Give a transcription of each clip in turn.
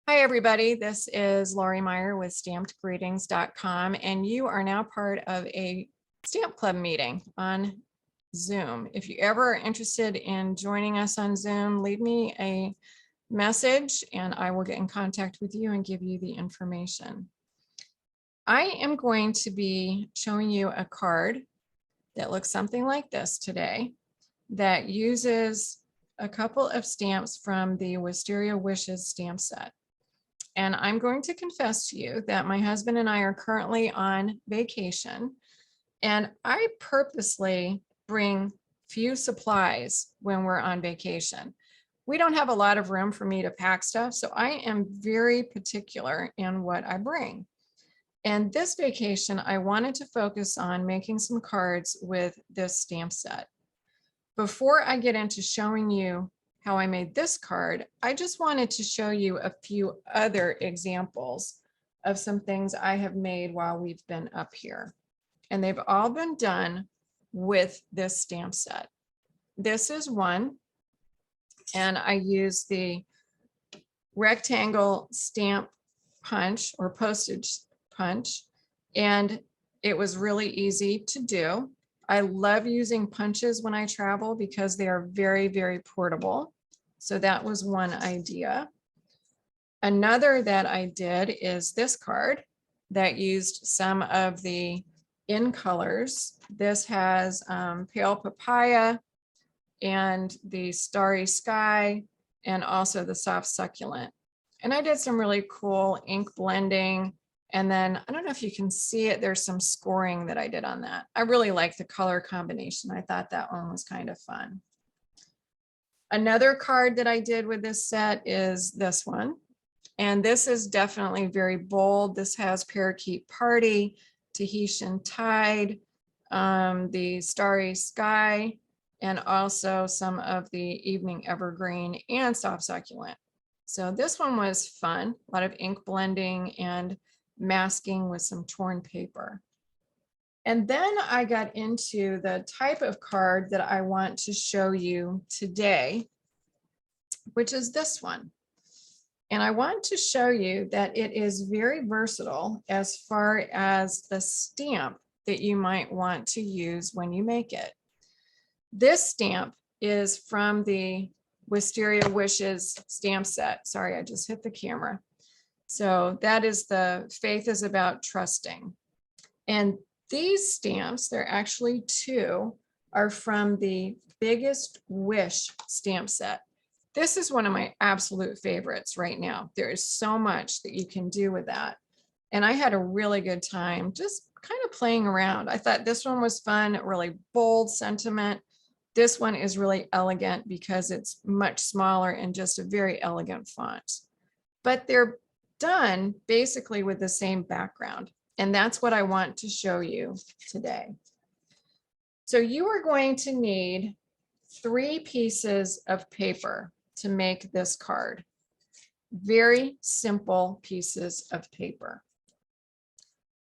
Hi, everybody. This is Laurie Meyer with stampedgreetings.com, and you are now part of a stamp club meeting on Zoom. If you ever are interested in joining us on Zoom, leave me a message and I will get in contact with you and give you the information. I am going to be showing you a card that looks something like this today that uses a couple of stamps from the Wisteria Wishes stamp set. And I'm going to confess to you that my husband and I are currently on vacation, and I purposely bring few supplies when we're on vacation. We don't have a lot of room for me to pack stuff, so I am very particular in what I bring. And this vacation, I wanted to focus on making some cards with this stamp set. Before I get into showing you how I made this card, I just wanted to show you a few other examples of some things I have made while we've been up here. And they've all been done with this stamp set. This is one, and I use the rectangle stamp punch or postage punch, and it was really easy to do. I love using punches when I travel because they are very, very portable. So that was one idea. Another that I did is this card that used some of the in colors. This has pale papaya and the starry sky and also the soft succulent. And I did some really cool ink blending. And then I don't know if you can see it, there's some scoring that I did on that. I really like the color combination. I thought that one was kind of fun. Another card that I did with this set is this one. And this is definitely very bold. This has Parakeet Party, Tahitian Tide, the Starry Sky, and also some of the Evening Evergreen and Soft Succulent. So this one was fun, a lot of ink blending and masking with some torn paper. And then I got into the type of card that I want to show you today, which is this one. And I want to show you that it is very versatile as far as the stamp that you might want to use when you make it. This stamp is from the Wisteria Wishes stamp set. Sorry, I just hit the camera. So that is the Faith is About Trusting. And these stamps, they're actually two, are from the Biggest Wish stamp set. This is one of my absolute favorites right now. There is so much that you can do with that. And I had a really good time just kind of playing around. I thought this one was fun, really bold sentiment. This one is really elegant because it's much smaller and just a very elegant font. But they're done basically with the same background. And that's what I want to show you today. So you are going to need 3 pieces of paper to make this card. Very simple pieces of paper.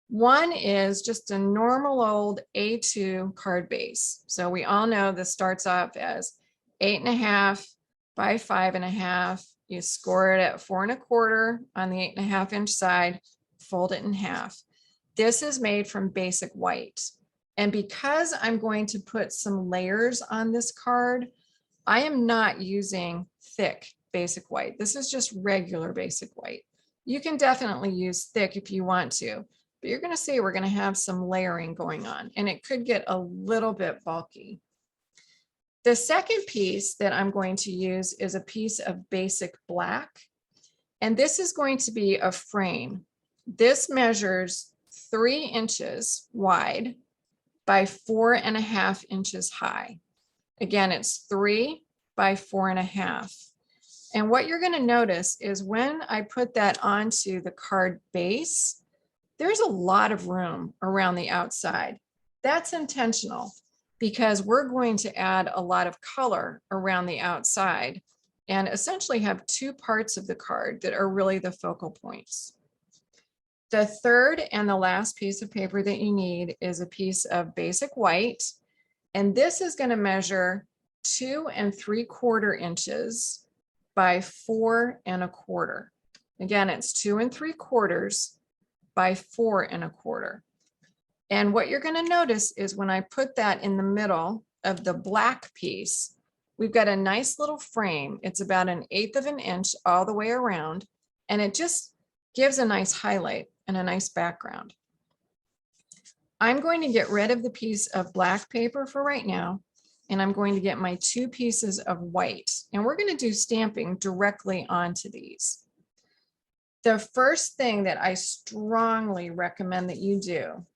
One is just a normal old A2 card base. So we all know this starts off as 8.5 by 5.5. You score it at 4 1/4 on the 8.5 inch side, fold it in half. This is made from basic white. And because I'm going to put some layers on this card, I am not using thick basic white. This is just regular basic white. You can definitely use thick if you want to, but you're going to see we're going to have some layering going on, and it could get a little bit bulky. The second piece that I'm going to use is a piece of basic black, and this is going to be a frame. This measures 3 inches wide by 4.5 inches high. Again, it's 3 by 4.5. And what you're going to notice is when I put that onto the card base, there's a lot of room around the outside. That's intentional because we're going to add a lot of color around the outside and essentially have 2 parts of the card that are really the focal points. The third and the last piece of paper that you need is a piece of basic white. And this is going to measure 2 3/4 inches by 4 1/4. Again, it's 2 3/4 by 4 1/4. And what you're going to notice is when I put that in the middle of the black piece, we've got a nice little frame. It's about 1/8 of an inch all the way around, and it just gives a nice highlight and a nice background. I'm going to get rid of the piece of black paper for right now, and I'm going to get my 2 pieces of white, and we're going to do stamping directly onto these. The first thing that I strongly recommend that you do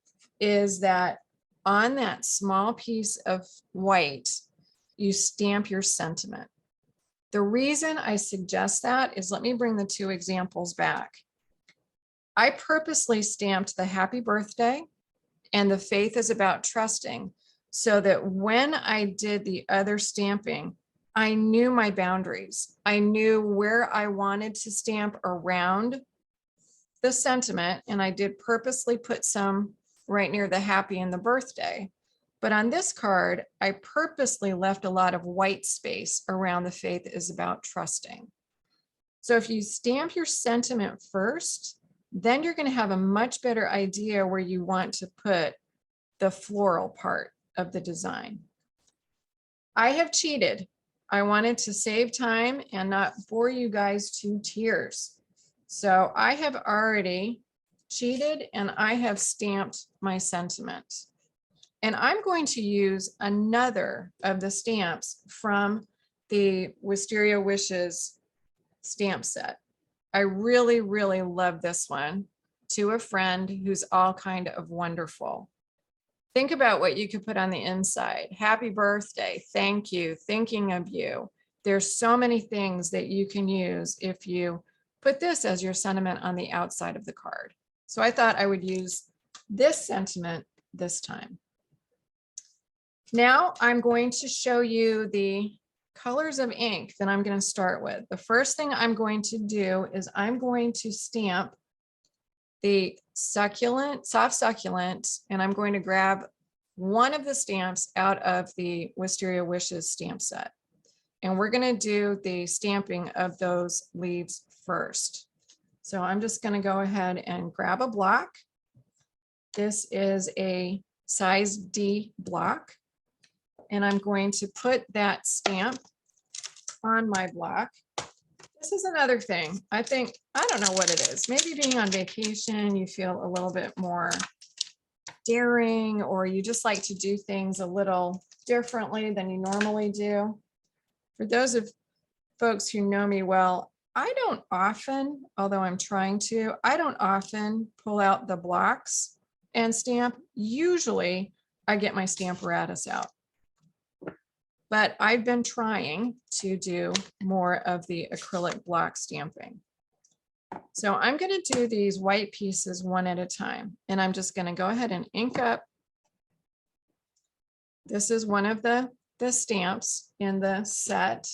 is that on that small piece of white, you stamp your sentiment. The reason I suggest that is, let me bring the 2 examples back. I purposely stamped the happy birthday and the faith is about trusting, so that when I did the other stamping, I knew my boundaries. I knew where I wanted to stamp around the sentiment, and I did purposely put some right near the happy and the birthday. But on this card, I purposely left a lot of white space around the faith is about trusting. So if you stamp your sentiment first, then you're going to have a much better idea where you want to put the floral part of the design. I have cheated. I wanted to save time and not bore you guys to tears. So I have already cheated and I have stamped my sentiment. And I'm going to use another of the stamps from the Wisteria Wishes stamp set. I really, really love this one. To a friend who's all kind of wonderful. Think about what you could put on the inside. Happy birthday, thank you, thinking of you. There's so many things that you can use if you put this as your sentiment on the outside of the card. So I thought I would use this sentiment this time. Now I'm going to show you the colors of ink that I'm going to start with. The first thing I'm going to do is I'm going to stamp the succulent, soft succulent, and I'm going to grab one of the stamps out of the Wisteria Wishes stamp set. And we're going to do the stamping of those leaves first. So I'm just going to go ahead and grab a block. This is a size D block. And I'm going to put that stamp on my block. This is another thing. I don't know what it is. Maybe being on vacation, you feel a little bit more daring, or you just like to do things a little differently than you normally do. For those of folks who know me well, I don't often, although I'm trying to, I don't often pull out the blocks and stamp. Usually I get my Stamparatus out. But I've been trying to do more of the acrylic block stamping. So I'm going to do these white pieces one at a time, and I'm just going to go ahead and ink up. This is one of the stamps in the set.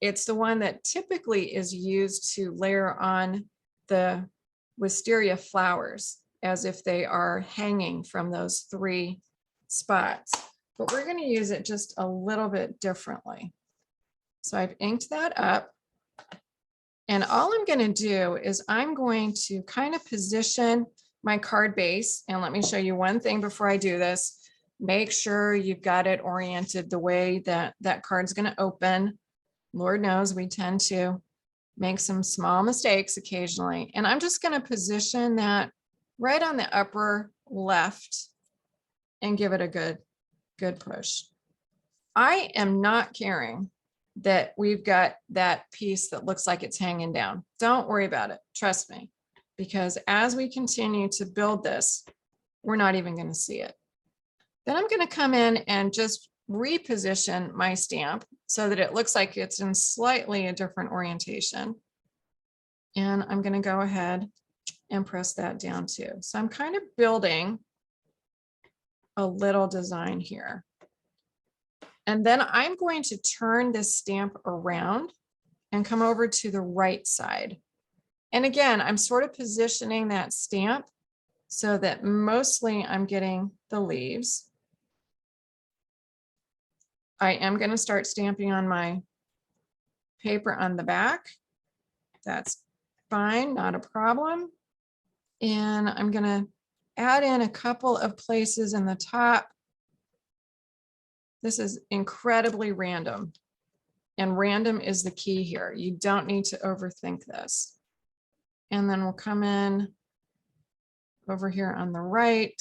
It's the one that typically is used to layer on the wisteria flowers as if they are hanging from those 3 spots. But we're going to use it just a little bit differently. So I've inked that up. And all I'm going to do is I'm going to kind of position my card base. And let me show you one thing before I do this. Make sure you've got it oriented the way that that card's going to open. Lord knows we tend to make some small mistakes occasionally. And I'm just going to position that right on the upper left and give it a good push. I am not caring that we've got that piece that looks like it's hanging down. Don't worry about it. Trust me, because as we continue to build this, we're not even going to see it. Then I'm going to come in and just reposition my stamp so that it looks like it's in slightly a different orientation. And I'm going to go ahead and press that down too. So I'm kind of building a little design here. And then I'm going to turn this stamp around and come over to the right side. And again, I'm sort of positioning that stamp so that mostly I'm getting the leaves. I am going to start stamping on my paper on the back. That's fine, not a problem. And I'm going to add in a couple of places in the top. This is incredibly random. And random is the key here. You don't need to overthink this. And then we'll come in over here on the right.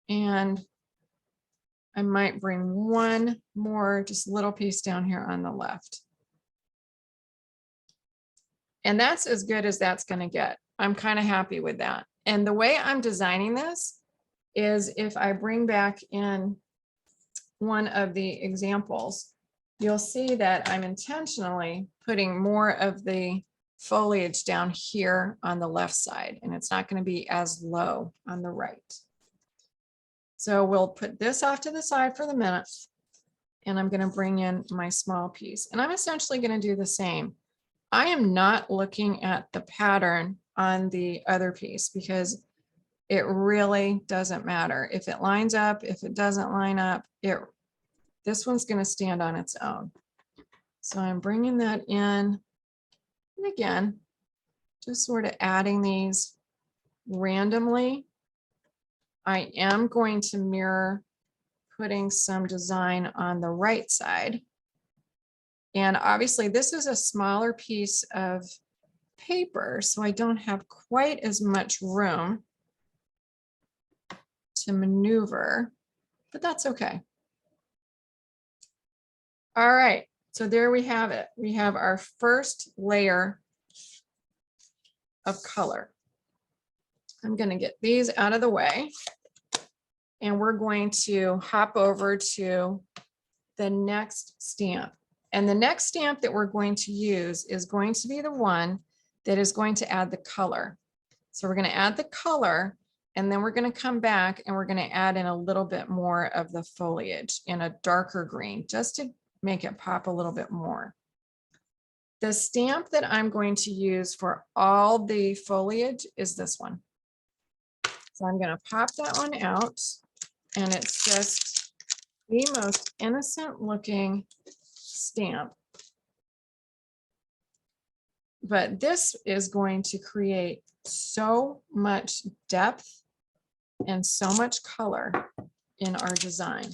And I might bring one more, just little piece down here on the left. And that's as good as that's going to get. I'm kind of happy with that. And the way I'm designing this is if I bring back in one of the examples, you'll see that I'm intentionally putting more of the foliage down here on the left side, and it's not going to be as low on the right. So we'll put this off to the side for the minute, and I'm going to bring in my small piece, and I'm essentially going to do the same. I am not looking at the pattern on the other piece because it really doesn't matter. If it lines up, if it doesn't line up, this one's going to stand on its own. So I'm bringing that in. And again, just sort of adding these randomly. I am going to mirror putting some design on the right side. And obviously this is a smaller piece of paper, so I don't have quite as much room to maneuver, but that's okay. All right, so there we have it. We have our first layer of color. I'm going to get these out of the way, and we're going to hop over to the next stamp. And the next stamp that we're going to use is going to be the one that is going to add the color. So we're going to add the color, and then we're going to come back and we're going to add in a little bit more of the foliage in a darker green, just to make it pop a little bit more. The stamp that I'm going to use for all the foliage is this one. So I'm going to pop that one out, and it's just the most innocent looking stamp. But this is going to create so much depth and so much color in our design.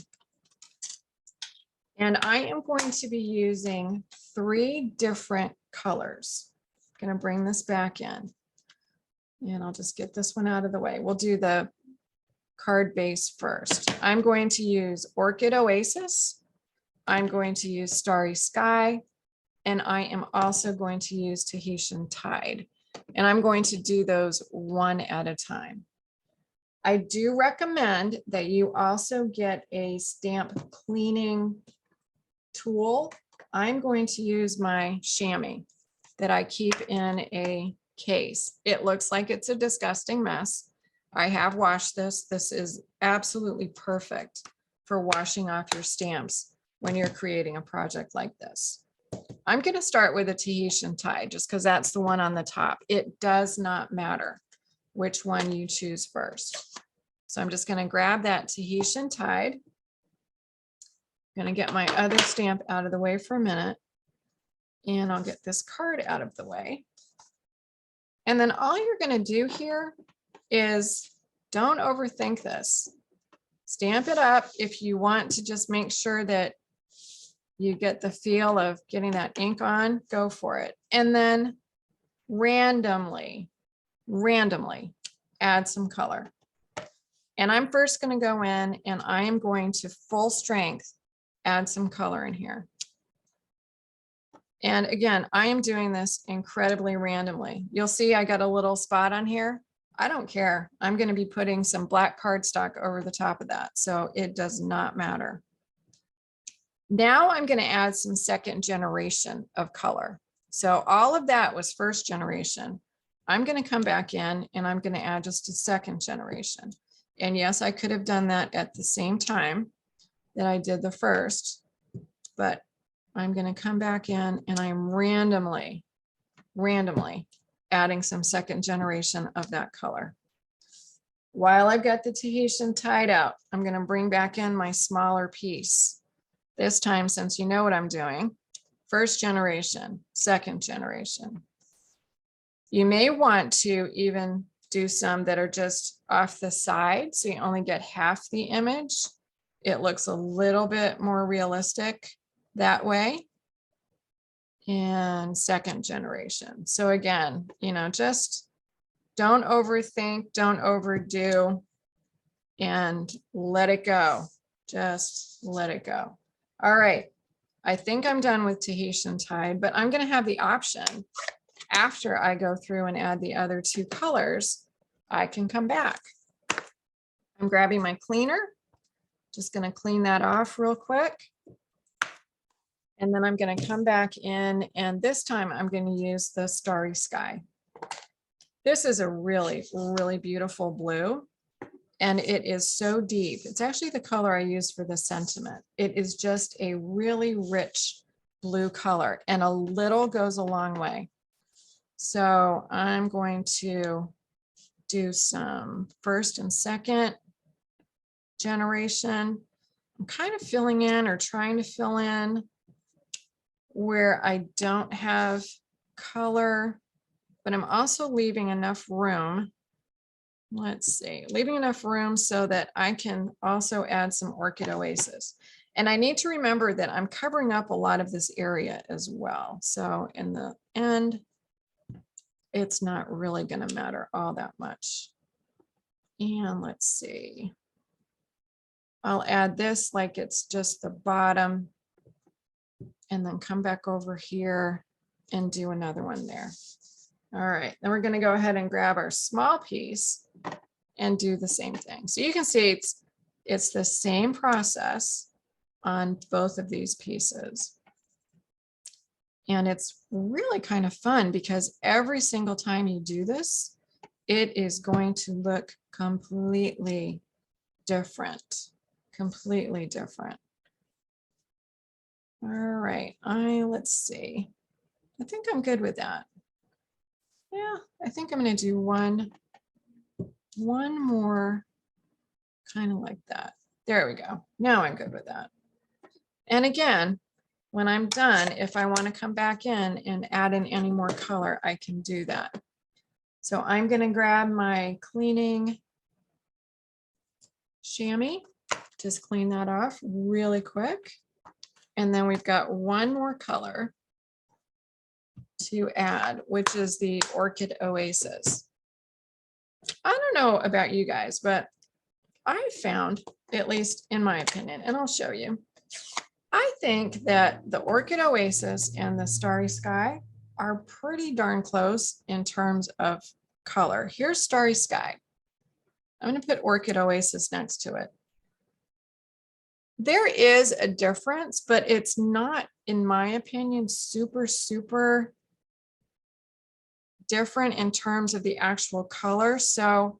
And I am going to be using 3 different colors. I'm going to bring this back in, and I'll just get this one out of the way. We'll do the card base first. I'm going to use Orchid Oasis. I'm going to use Starry Sky, and I am also going to use Tahitian Tide. And I'm going to do those one at a time. I do recommend that you also get a stamp cleaning tool. I'm going to use my chamois that I keep in a case. It looks like it's a disgusting mess. I have washed this. This is absolutely perfect for washing off your stamps when you're creating a project like this. I'm going to start with a Tahitian Tide just because that's the one on the top. It does not matter which one you choose first. So I'm just going to grab that Tahitian Tide. I'm going to get my other stamp out of the way for a minute, and I'll get this card out of the way. And then all you're going to do here is don't overthink this. Stamp it up if you want to just make sure that you get the feel of getting that ink on, go for it. And then randomly add some color. And I'm first going to go in and I am going to full strength add some color in here. And again, I am doing this incredibly randomly. You'll see I got a little spot on here. I don't care. I'm going to be putting some black cardstock over the top of that, so it does not matter. Now I'm going to add some second generation of color. So all of that was first generation. I'm going to come back in and I'm going to add just a second generation. And yes, I could have done that at the same time that I did the first, but I'm going to come back in and I'm randomly adding some second generation of that color. While I've got the Tahitian Tide out, I'm going to bring back in my smaller piece. This time, since you know what I'm doing, first generation, second generation. You may want to even do some that are just off the side, so you only get half the image. It looks a little bit more realistic that way. And second generation. So again, you know, just don't overthink, don't overdo, and let it go. Just let it go. All right. I think I'm done with Tahitian Tide, but I'm going to have the option after I go through and add the other two colors, I can come back. I'm grabbing my cleaner, just going to clean that off real quick. And then I'm going to come back in, and this time I'm going to use the Starry Sky. This is a really, really beautiful blue, and it is so deep. It's actually the color I use for the sentiment. It is just a really rich blue color, and a little goes a long way. So I'm going to do some first and second generation. I'm kind of filling in or trying to fill in where I don't have color, but I'm also leaving enough room. Let's see, leaving enough room so that I can also add some Orchid Oasis. And I need to remember that I'm covering up a lot of this area as well. So in the end, it's not really going to matter all that much. And let's see. I'll add this like it's just the bottom, and then come back over here and do another one there. All right, then we're going to go ahead and grab our small piece and do the same thing. So you can see it's the same process on both of these pieces. And it's really kind of fun because every single time you do this, it is going to look completely different, completely different. All right, let's see. I think I'm good with that. Yeah, I think I'm going to do one more kind of like that. There we go. Now I'm good with that. And again, when I'm done, if I want to come back in and add in any more color, I can do that. So I'm going to grab my cleaning chamois, just clean that off really quick. And then we've got one more color to add, which is the Orchid Oasis. I don't know about you guys, but I found, at least in my opinion, and I'll show you, I think that the Orchid Oasis and the Starry Sky are pretty darn close in terms of color. Here's Starry Sky. I'm going to put Orchid Oasis next to it. There is a difference, but it's not, in my opinion, super, super different in terms of the actual color. So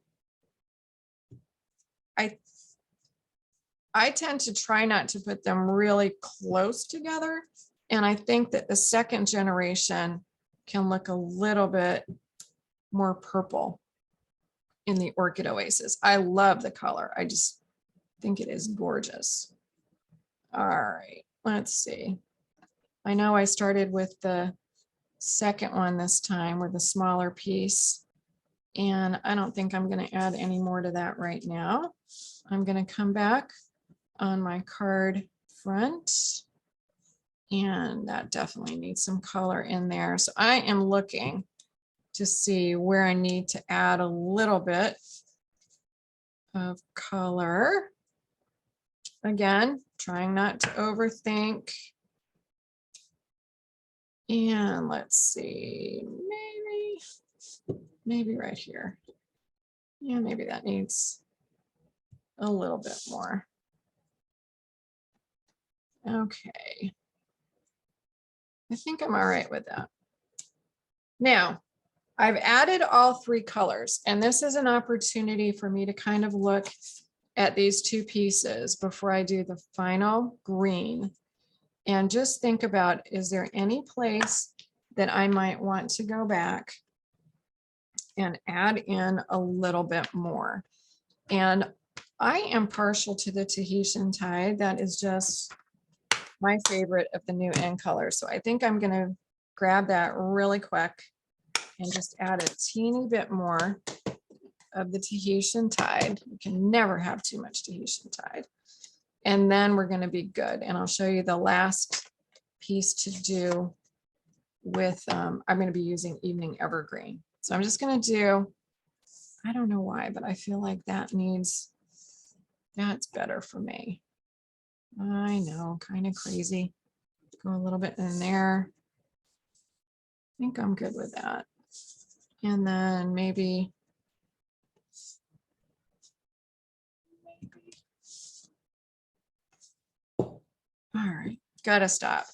I tend to try not to put them really close together. And I think that the second generation can look a little bit more purple in the Orchid Oasis. I love the color. I just think it is gorgeous. All right, let's see. I know I started with the second one this time with a smaller piece, and I don't think I'm going to add any more to that right now. I'm going to come back on my card front, and that definitely needs some color in there. So I am looking to see where I need to add a little bit of color. Again, trying not to overthink. And let's see, maybe right here. Yeah, maybe that needs a little bit more. Okay. I think I'm all right with that. Now, I've added all three colors, and this is an opportunity for me to kind of look at these two pieces before I do the final green. And just think about, is there any place that I might want to go back and add in a little bit more? And I am partial to the Tahitian Tide. That is just my favorite of the new end colors. So I think I'm going to grab that really quick and just add a teeny bit more of the Tahitian tide. You can never have too much Tahitian tide. And then we're going to be good. And I'll show you the last piece to do with, I'm going to be using Evening Evergreen. So I'm just going to do, I don't know why, but I feel like that's better for me. I know, kind of crazy. Go a little bit in there. I think I'm good with that. And then maybe, all right, gotta stop.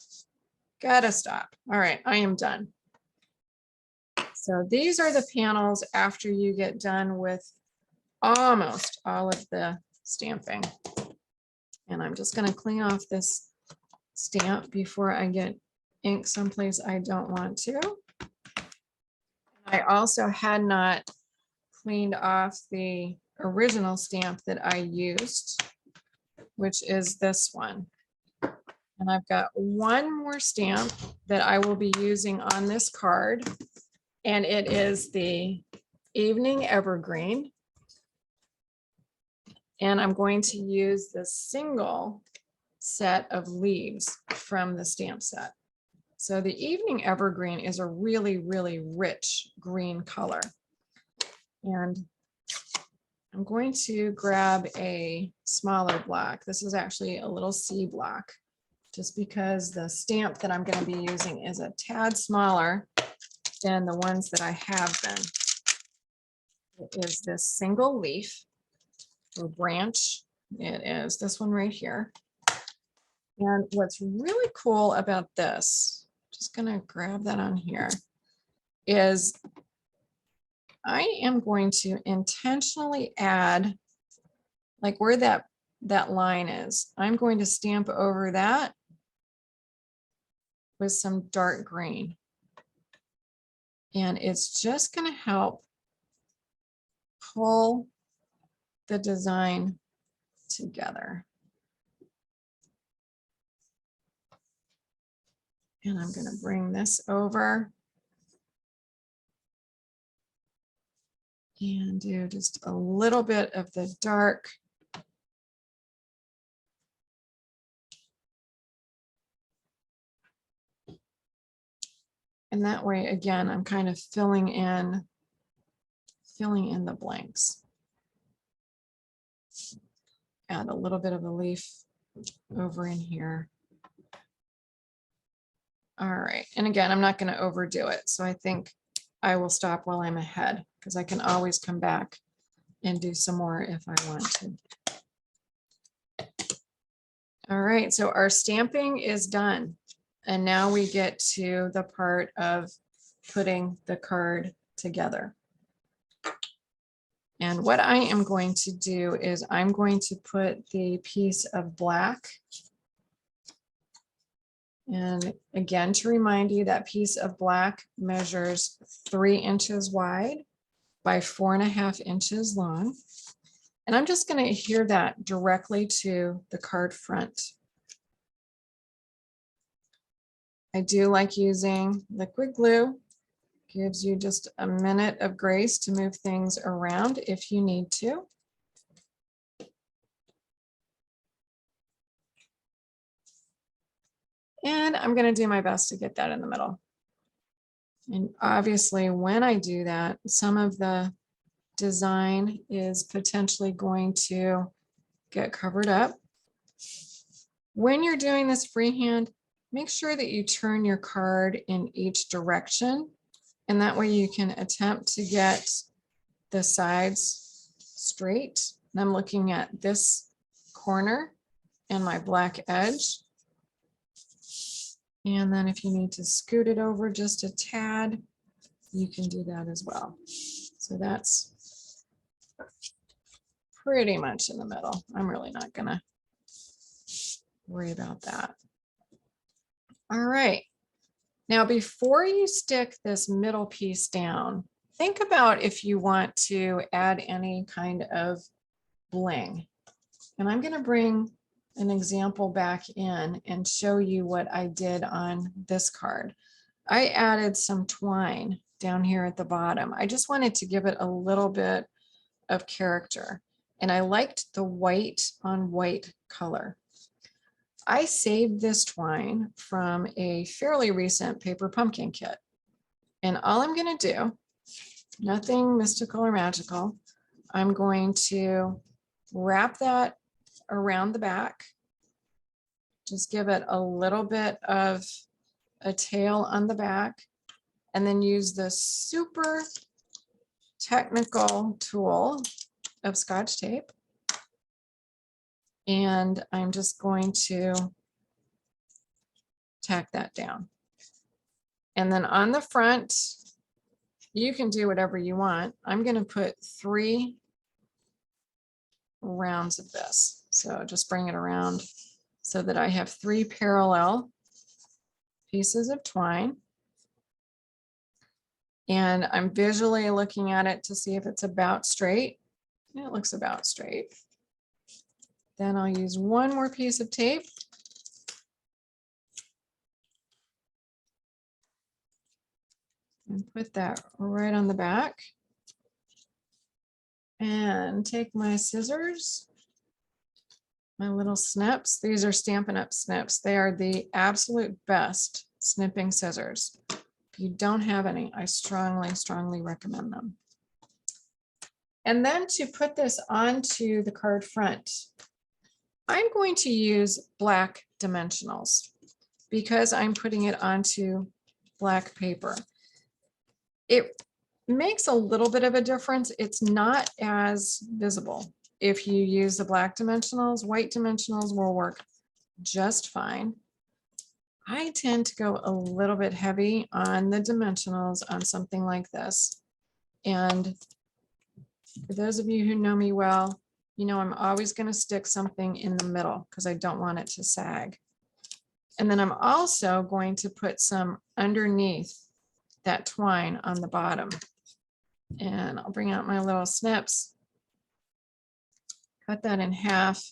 All right, I am done. So these are the panels after you get done with almost all of the stamping. And I'm just going to clean off this stamp before I get ink someplace I don't want to. I also had not cleaned off the original stamp that I used, which is this one. And I've got one more stamp that I will be using on this card, and it is the Evening Evergreen. And I'm going to use the single set of leaves from the stamp set. So the Evening Evergreen is a really, really rich green color. And I'm going to grab a smaller block. This is actually a little C block, just because the stamp that I'm going to be using is a tad smaller than the ones that I have been. It is this single leaf or branch. It is this one right here. And what's really cool about this, just going to grab that on here, is I am going to intentionally add, like where that line is, I'm going to stamp over that with some dark green. And it's just going to help pull the design together. And I'm going to bring this over and do just a little bit of the dark. And that way, again, I'm kind of filling in the blanks. Add a little bit of a leaf over in here. All right, and again, I'm not going to overdo it. So I think I will stop while I'm ahead, because I can always come back and do some more if I want to. All right, so our stamping is done. And now we get to the part of putting the card together. And what I am going to do is I'm going to put the piece of black. And again, to remind you, that piece of black measures 3 inches wide by 4.5 inches long. And I'm just going to adhere that directly to the card front. I do like using liquid glue. Gives you just a minute of grace to move things around if you need to. And I'm going to do my best to get that in the middle. And obviously, when I do that, some of the design is potentially going to get covered up. When you're doing this freehand, make sure that you turn your card in each direction. And that way you can attempt to get the sides straight. And I'm looking at this corner and my black edge. And then if you need to scoot it over just a tad, you can do that as well. So that's pretty much in the middle. I'm really not gonna worry about that. All right. Now, before you stick this middle piece down, think about if you want to add any kind of bling. And I'm gonna bring an example back in and show you what I did on this card. I added some twine down here at the bottom. I just wanted to give it a little bit of character, and I liked the white on white color. I saved this twine from a fairly recent paper pumpkin kit, and all I'm going to do, nothing mystical or magical, I'm going to wrap that around the back, just give it a little bit of a tail on the back, and then use the super technical tool of Scotch tape. And I'm just going to tack that down. And then on the front, you can do whatever you want. I'm going to put 3 rounds of this. So just bring it around so that I have 3 parallel pieces of twine. And I'm visually looking at it to see if it's about straight. It looks about straight. Then I'll use 1 more piece of tape. And put that right on the back. And take my scissors, my little snips. These are Stampin' Up! Snips. They are the absolute best snipping scissors. If you don't have any, I strongly, strongly recommend them. And then to put this onto the card front, I'm going to use black dimensionals because I'm putting it onto black paper. It makes a little bit of a difference. It's not as visible if you use the black dimensionals. White dimensionals will work just fine. I tend to go a little bit heavy on the dimensionals on something like this. And for those of you who know me well, you know I'm always going to stick something in the middle because I don't want it to sag. And then I'm also going to put some underneath that twine on the bottom. And I'll bring out my little snips, cut that in half,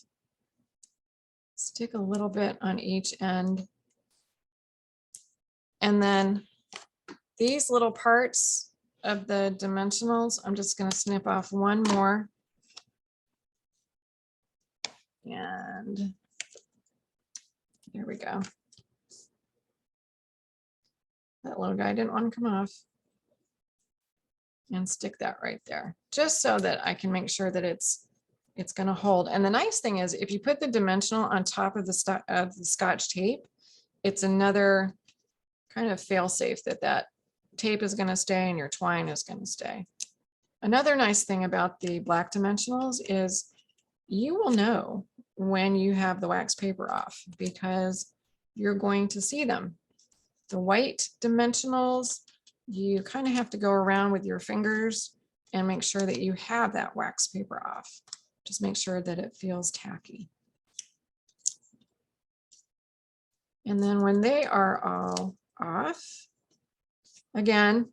stick a little bit on each end. And then these little parts of the dimensionals, I'm just going to snip off 1 more. And there we go. That little guy didn't want to come off. And stick that right there, just so that I can make sure that it's going to hold. And the nice thing is, if you put the dimensional on top of the Scotch tape, it's another kind of fail-safe that tape is going to stay and your twine is going to stay. Another nice thing about the black dimensionals is you will know when you have the wax paper off because you're going to see them. The white dimensionals, you kind of have to go around with your fingers and make sure that you have that wax paper off. Just make sure that it feels tacky. And then when they are all off, again,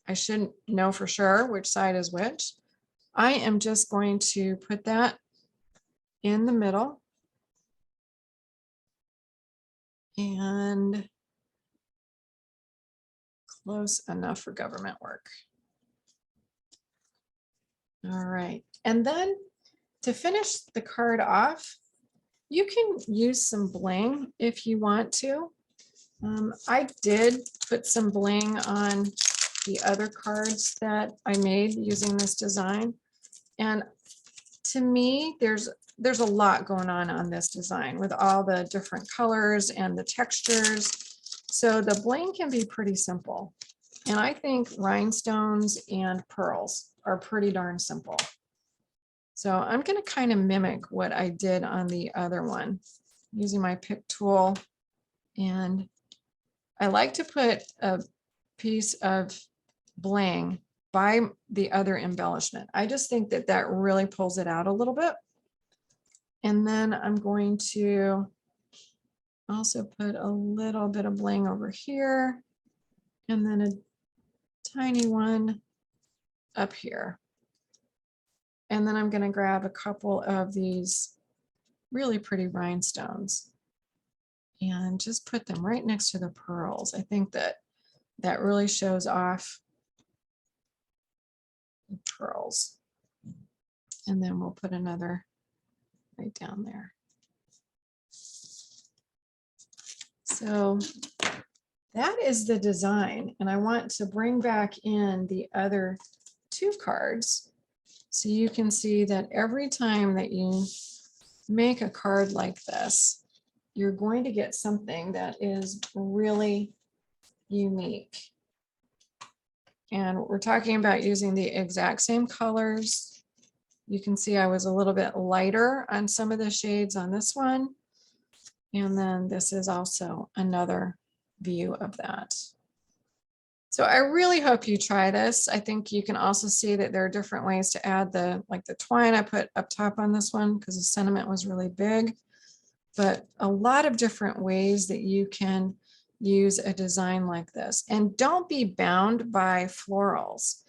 I shouldn't know for sure which side is which. I am just going to put that in the middle and close enough for government work. All right. And then to finish the card off, you can use some bling if you want to. I did put some bling on the other cards that I made using this design. And to me, there's a lot going on this design with all the different colors and the textures. So the bling can be pretty simple. And I think rhinestones and pearls are pretty darn simple. So I'm going to kind of mimic what I did on the other one using my pick tool. And I like to put a piece of bling by the other embellishment. I just think that that really pulls it out a little bit. And then I'm going to also put a little bit of bling over here and then a tiny one up here. And then I'm going to grab a couple of these really pretty rhinestones. And just put them right next to the pearls. I think that that really shows off the pearls. And then we'll put another right down there. So that is the design. And I want to bring back in the other two cards so you can see that every time that you make a card like this, you're going to get something that is really unique. And we're talking about using the exact same colors. You can see I was a little bit lighter on some of the shades on this one. And then this is also another view of that. So I really hope you try this. I think you can also see that there are different ways to add the twine I put up top on this one because the sentiment was really big, but a lot of different ways that you can use a design like this. And don't be bound by florals.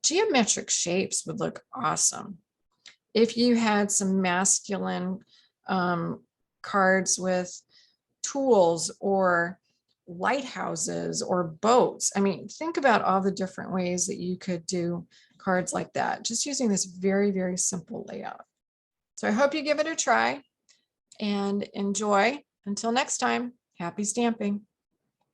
Geometric shapes would look awesome. If you had some masculine cards with tools or lighthouses or boats. I mean, think about all the different ways that you could do cards like that, just using this very, very simple layout. So I hope you give it a try and enjoy. Until next time, happy stamping.